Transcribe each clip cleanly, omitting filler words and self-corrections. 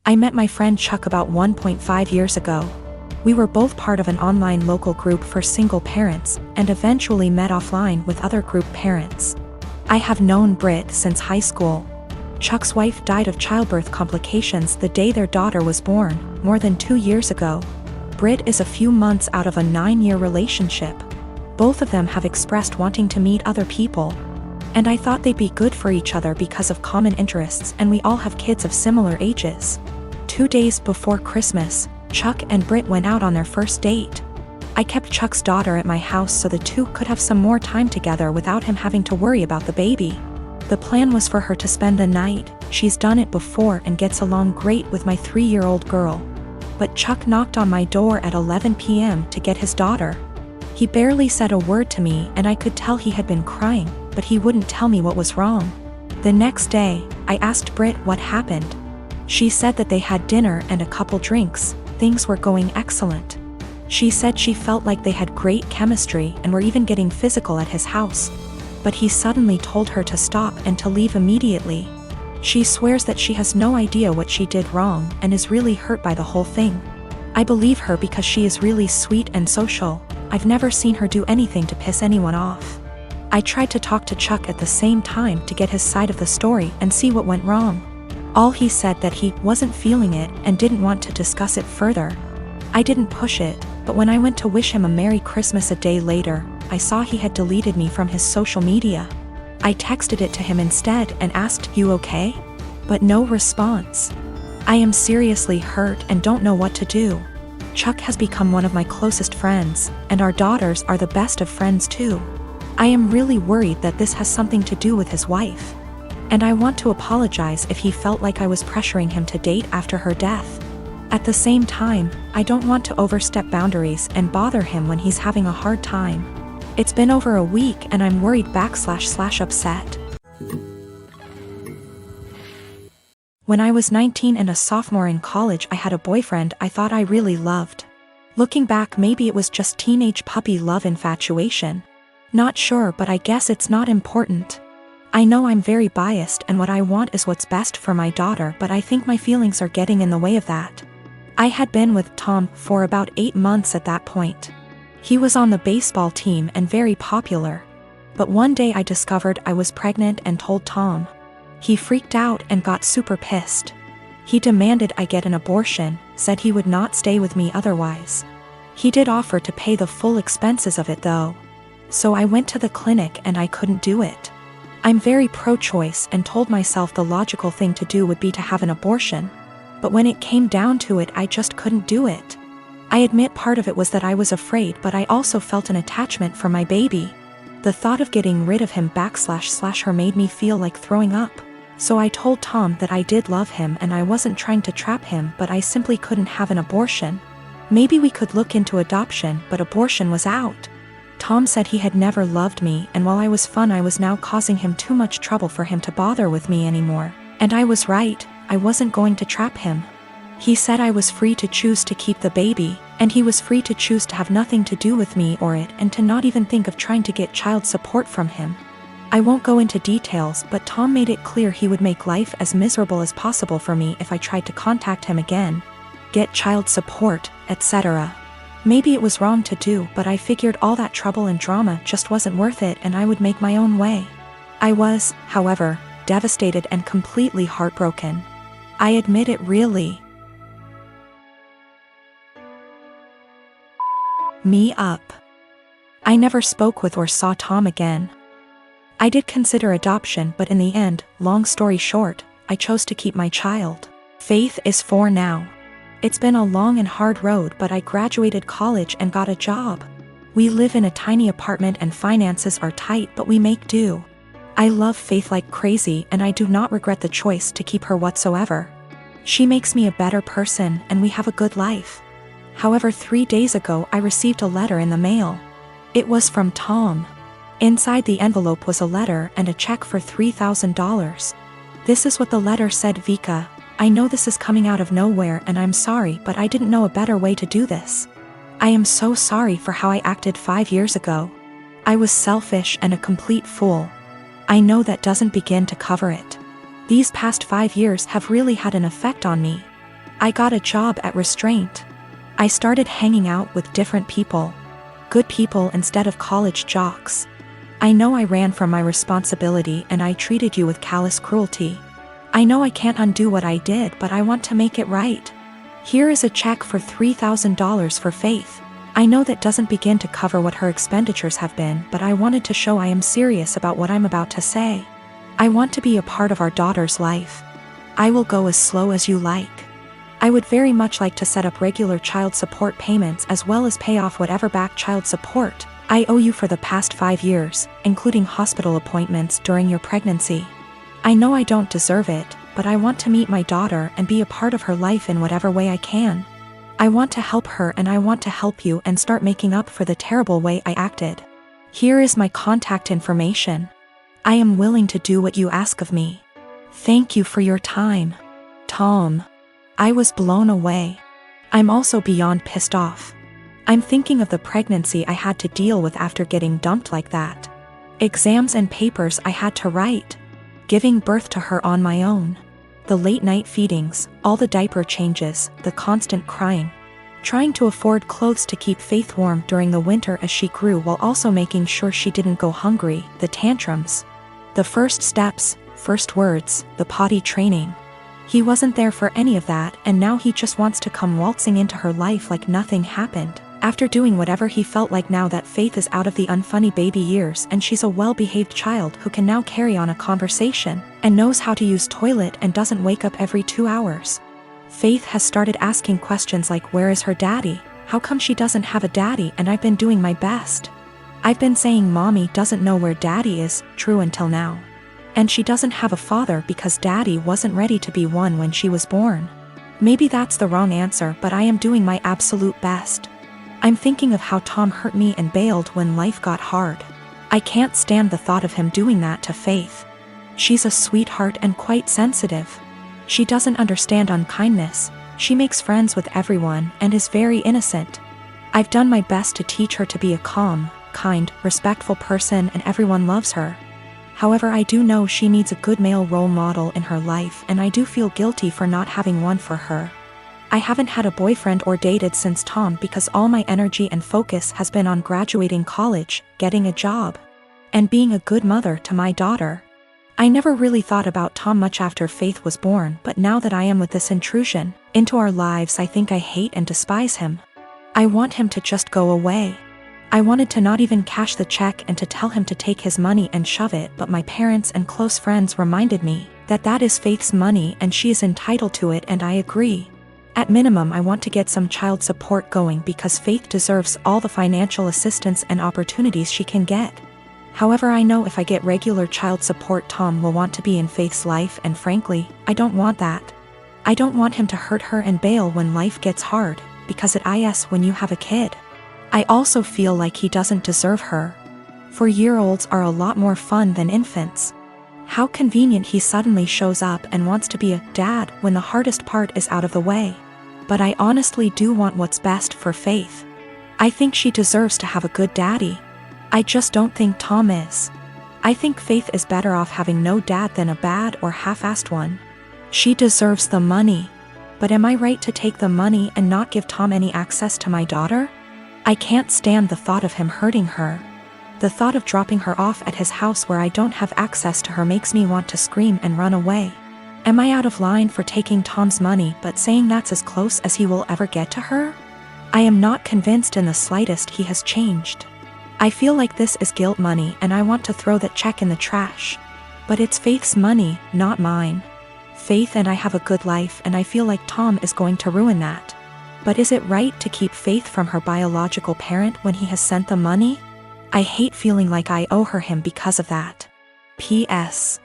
I met my friend Chuck about 1.5 years ago. We were both part of an online local group for single parents, and eventually met offline with other group parents. I have known Britt since high school. Chuck's wife died of childbirth complications the day their daughter was born, more than 2 years ago. Britt is a few months out of a 9-year relationship. Both of them have expressed wanting to meet other people. And I thought they'd be good for each other because of common interests, and we all have kids of similar ages. 2 days before Christmas, Chuck and Britt went out on their first date. I kept Chuck's daughter at my house so the two could have some more time together without him having to worry about the baby. The plan was for her to spend the night. She's done it before and gets along great with my 3-year-old girl. But Chuck knocked on my door at 11 p.m. to get his daughter. He barely said a word to me, and I could tell he had been crying, but he wouldn't tell me what was wrong. The next day, I asked Britt what happened. She said that they had dinner and a couple drinks. Things were going excellent. She said she felt like they had great chemistry and were even getting physical at his house. But he suddenly told her to stop and to leave immediately. She swears that she has no idea what she did wrong and is really hurt by the whole thing. I believe her because she is really sweet and social. I've never seen her do anything to piss anyone off. I tried to talk to Chuck at the same time to get his side of the story and see what went wrong. All he said that he wasn't feeling it and didn't want to discuss it further. I didn't push it, but when I went to wish him a Merry Christmas a day later, I saw he had deleted me from his social media. I texted it to him instead and asked, "You okay?" But no response. I am seriously hurt and don't know what to do. Chuck has become one of my closest friends, and our daughters are the best of friends too. I am really worried that this has something to do with his wife. And I want to apologize if he felt like I was pressuring him to date after her death. At the same time, I don't want to overstep boundaries and bother him when he's having a hard time. It's been over a week and I'm worried / upset. When I was 19 and a sophomore in college, I had a boyfriend I thought I really loved. Looking back, maybe it was just teenage puppy love infatuation. Not sure, but I guess it's not important. I know I'm very biased and what I want is what's best for my daughter, but I think my feelings are getting in the way of that. I had been with Tom for about 8 months at that point. He was on the baseball team and very popular. But one day I discovered I was pregnant and told Tom. He freaked out and got super pissed. He demanded I get an abortion, said he would not stay with me otherwise. He did offer to pay the full expenses of it though. So I went to the clinic and I couldn't do it. I'm very pro-choice and told myself the logical thing to do would be to have an abortion. But when it came down to it, I just couldn't do it. I admit part of it was that I was afraid, but I also felt an attachment for my baby. The thought of getting rid of him / her made me feel like throwing up. So I told Tom that I did love him and I wasn't trying to trap him, but I simply couldn't have an abortion. Maybe we could look into adoption, but abortion was out. Tom said he had never loved me, and while I was fun, I was now causing him too much trouble for him to bother with me anymore. And I was right, I wasn't going to trap him. He said I was free to choose to keep the baby, and he was free to choose to have nothing to do with me or it, and to not even think of trying to get child support from him. I won't go into details, but Tom made it clear he would make life as miserable as possible for me if I tried to contact him again, get child support, etc. Maybe it was wrong to do, but I figured all that trouble and drama just wasn't worth it and I would make my own way. I was, however, devastated and completely heartbroken. I admit it really me up. I never spoke with or saw Tom again. I did consider adoption, but in the end, long story short, I chose to keep my child. Faith is 4 now. It's been a long and hard road, but I graduated college and got a job. We live in a tiny apartment and finances are tight, but we make do. I love Faith like crazy and I do not regret the choice to keep her whatsoever. She makes me a better person and we have a good life. However, 3 days ago I received a letter in the mail. It was from Tom. Inside the envelope was a letter and a check for $3,000. This is what the letter said: Vika, I know this is coming out of nowhere and I'm sorry, but I didn't know a better way to do this. I am so sorry for how I acted 5 years ago. I was selfish and a complete fool. I know that doesn't begin to cover it. These past 5 years have really had an effect on me. I got a job at Restraint. I started hanging out with different people. Good people instead of college jocks. I know I ran from my responsibility and I treated you with callous cruelty. I know I can't undo what I did, but I want to make it right. Here is a check for $3,000 for Faith. I know that doesn't begin to cover what her expenditures have been, but I wanted to show I am serious about what I'm about to say. I want to be a part of our daughter's life. I will go as slow as you like. I would very much like to set up regular child support payments as well as pay off whatever back child support I owe you for the past 5 years, including hospital appointments during your pregnancy. I know I don't deserve it, but I want to meet my daughter and be a part of her life in whatever way I can. I want to help her and I want to help you and start making up for the terrible way I acted. Here is my contact information. I am willing to do what you ask of me. Thank you for your time. Tom. I was blown away. I'm also beyond pissed off. I'm thinking of the pregnancy I had to deal with after getting dumped like that. Exams and papers I had to write. Giving birth to her on my own. The late night feedings, all the diaper changes, the constant crying. Trying to afford clothes to keep Faith warm during the winter as she grew while also making sure she didn't go hungry, the tantrums. The first steps, first words, the potty training. He wasn't there for any of that, and now he just wants to come waltzing into her life like nothing happened, after doing whatever he felt like now that Faith is out of the unfunny baby years and she's a well-behaved child who can now carry on a conversation, and knows how to use toilet and doesn't wake up every 2 hours. Faith has started asking questions like, where is her daddy? How come she doesn't have a daddy? And I've been doing my best. I've been saying mommy doesn't know where daddy is, true until now. And she doesn't have a father because daddy wasn't ready to be one when she was born. Maybe that's the wrong answer, but I am doing my absolute best. I'm thinking of how Tom hurt me and bailed when life got hard. I can't stand the thought of him doing that to Faith. She's a sweetheart and quite sensitive. She doesn't understand unkindness. She makes friends with everyone and is very innocent. I've done my best to teach her to be a calm, kind, respectful person, and everyone loves her. However, I do know she needs a good male role model in her life, and I do feel guilty for not having one for her. I haven't had a boyfriend or dated since Tom because all my energy and focus has been on graduating college, getting a job, and being a good mother to my daughter. I never really thought about Tom much after Faith was born, but now that I am with this intrusion into our lives, I think I hate and despise him. I want him to just go away. I wanted to not even cash the check and to tell him to take his money and shove it, but my parents and close friends reminded me that that is Faith's money and she is entitled to it, and I agree. At minimum, I want to get some child support going because Faith deserves all the financial assistance and opportunities she can get. However, I know if I get regular child support, Tom will want to be in Faith's life, and frankly, I don't want that. I don't want him to hurt her and bail when life gets hard, because it is when you have a kid. I also feel like he doesn't deserve her. 4-year-olds are a lot more fun than infants. How convenient he suddenly shows up and wants to be a dad when the hardest part is out of the way. But I honestly do want what's best for Faith. I think she deserves to have a good daddy. I just don't think Tom is. I think Faith is better off having no dad than a bad or half-assed one. She deserves the money. But am I right to take the money and not give Tom any access to my daughter? I can't stand the thought of him hurting her. The thought of dropping her off at his house where I don't have access to her makes me want to scream and run away. Am I out of line for taking Tom's money but saying that's as close as he will ever get to her? I am not convinced in the slightest he has changed. I feel like this is guilt money and I want to throw that check in the trash. But it's Faith's money, not mine. Faith and I have a good life, and I feel like Tom is going to ruin that. But is it right to keep Faith from her biological parent when he has sent the money? I hate feeling like I owe her him because of that. P.S.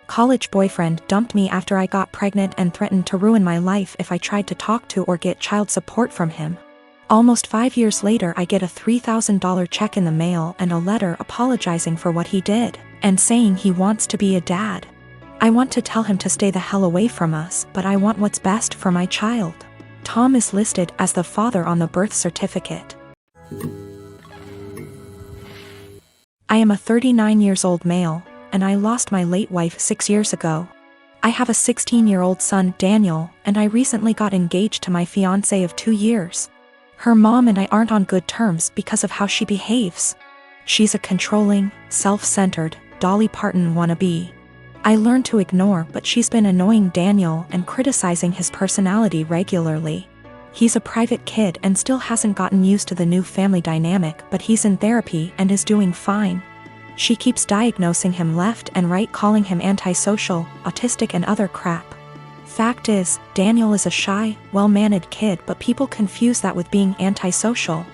College boyfriend dumped me after I got pregnant and threatened to ruin my life if I tried to talk to or get child support from him. Almost 5 years later, I get a $3,000 check in the mail and a letter apologizing for what he did, and saying he wants to be a dad. I want to tell him to stay the hell away from us, but I want what's best for my child. Tom is listed as the father on the birth certificate. I am a 39-year-old male, and I lost my late wife 6 years ago. I have a 16-year-old son, Daniel, and I recently got engaged to my fiancé of 2 years. Her mom and I aren't on good terms because of how she behaves. She's a controlling, self-centered, Dolly Parton wannabe. I learned to ignore, but she's been annoying Daniel and criticizing his personality regularly. He's a private kid and still hasn't gotten used to the new family dynamic, but he's in therapy and is doing fine. She keeps diagnosing him left and right, calling him antisocial, autistic and other crap. Fact is, Daniel is a shy, well-mannered kid, but people confuse that with being antisocial.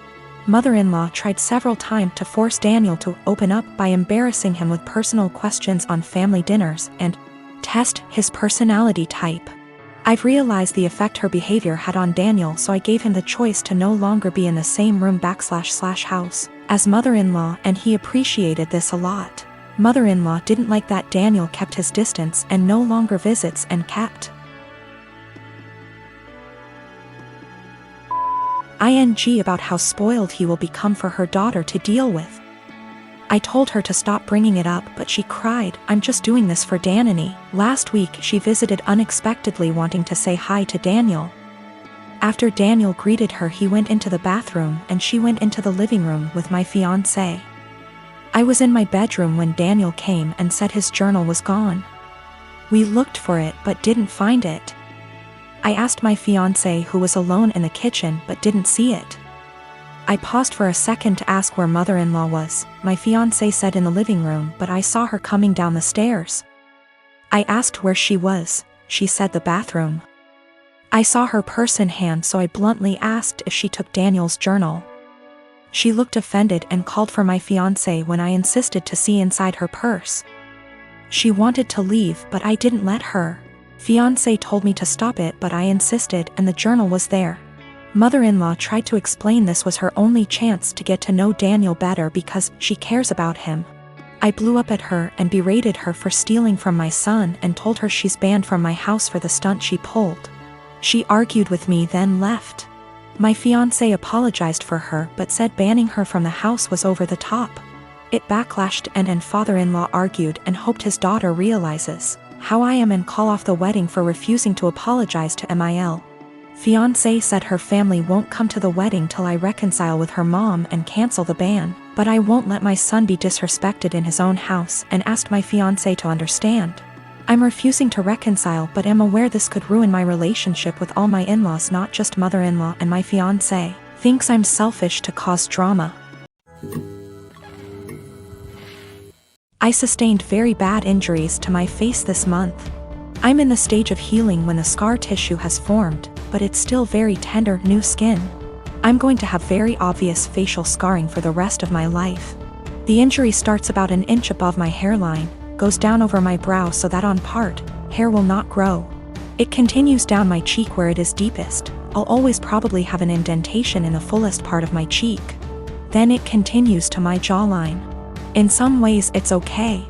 Mother-in-law tried several times to force Daniel to open up by embarrassing him with personal questions on family dinners and test his personality type. I've realized the effect her behavior had on Daniel, so I gave him the choice to no longer be in the same room / house as mother-in-law, and he appreciated this a lot. Mother-in-law didn't like that Daniel kept his distance and no longer visits and kept ing about how spoiled he will become for her daughter to deal with. I told her to stop bringing it up, but she cried, "I'm just doing this for Danny." Last week she visited unexpectedly, wanting to say hi to Daniel. After Daniel greeted her, he went into the bathroom and she went into the living room with my fiancé. I was in my bedroom when Daniel came and said his journal was gone. We looked for it but didn't find it. I asked my fiancé, who was alone in the kitchen, but didn't see it. I paused for a second to ask where mother-in-law was. My fiancé said in the living room, but I saw her coming down the stairs. I asked where she was. She said the bathroom. I saw her purse in hand, so I bluntly asked if she took Daniel's journal. She looked offended and called for my fiancé when I insisted to see inside her purse. She wanted to leave, but I didn't let her. Fiancé told me to stop it, but I insisted, and the journal was there. Mother-in-law tried to explain this was her only chance to get to know Daniel better because she cares about him. I blew up at her and berated her for stealing from my son and told her she's banned from my house for the stunt she pulled. She argued with me, then left. My fiancé apologized for her but said banning her from the house was over the top. It backlashed and father-in-law argued and hoped his daughter realizes how I am and call off the wedding for refusing to apologize to Mil. Fiancé said her family won't come to the wedding till I reconcile with her mom and cancel the ban, but I won't let my son be disrespected in his own house and asked my fiancé to understand. I'm refusing to reconcile but am aware this could ruin my relationship with all my in-laws, not just mother-in-law, and my fiancé thinks I'm selfish to cause drama. I sustained very bad injuries to my face this month. I'm in the stage of healing when the scar tissue has formed, but it's still very tender, new skin. I'm going to have very obvious facial scarring for the rest of my life. The injury starts about an inch above my hairline, goes down over my brow so that on part, hair will not grow. It continues down my cheek where it is deepest. I'll always probably have an indentation in the fullest part of my cheek. Then it continues to my jawline. In some ways it's okay.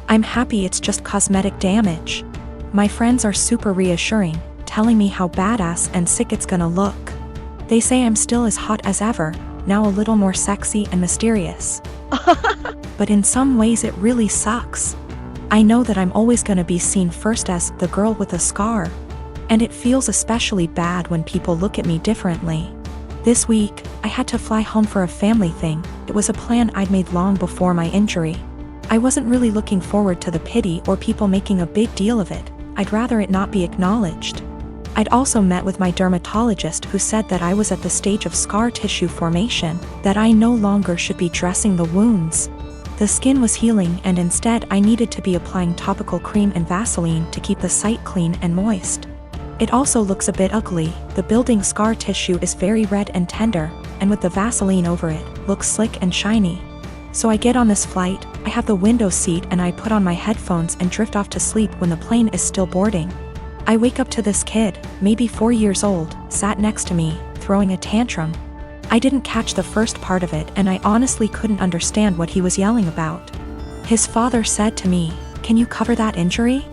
I'm happy it's just cosmetic damage. My friends are super reassuring, telling me how badass and sick it's gonna look. They say I'm still as hot as ever, now a little more sexy and mysterious. But in some ways it really sucks. I know that I'm always gonna be seen first as the girl with a scar. And it feels especially bad when people look at me differently. This week, I had to fly home for a family thing. It was a plan I'd made long before my injury. I wasn't really looking forward to the pity or people making a big deal of it. I'd rather it not be acknowledged. I'd also met with my dermatologist, who said that I was at the stage of scar tissue formation, that I no longer should be dressing the wounds. The skin was healing and instead I needed to be applying topical cream and Vaseline to keep the site clean and moist. It also looks a bit ugly. The building scar tissue is very red and tender, and with the Vaseline over it, looks slick and shiny. So I get on this flight, I have the window seat and I put on my headphones and drift off to sleep when the plane is still boarding. I wake up to this kid, maybe 4 years old, sat next to me, throwing a tantrum. I didn't catch the first part of it and I honestly couldn't understand what he was yelling about. His father said to me, "Can you cover that injury?"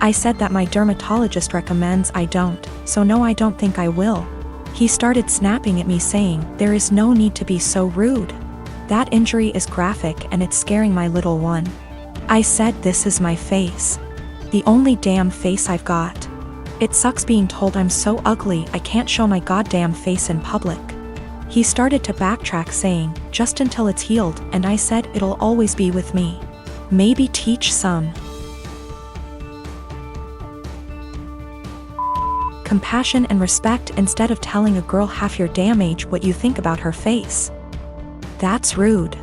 I said that my dermatologist recommends I don't, so no, I don't think I will. He started snapping at me saying, "There is no need to be so rude. That injury is graphic and it's scaring my little one." I said, "This is my face. The only damn face I've got. It sucks being told I'm so ugly I can't show my goddamn face in public. He started to backtrack saying, just until it's healed, and I said it'll always be with me. Maybe teach some compassion and respect instead of telling a girl half your damn age what you think about her face. That's rude.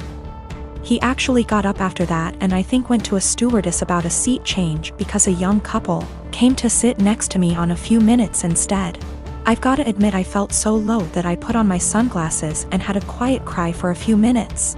He actually got up after that and I think went to a stewardess about a seat change because a young couple came to sit next to me on a few minutes instead. I've gotta admit I felt so low that I put on my sunglasses and had a quiet cry for a few minutes.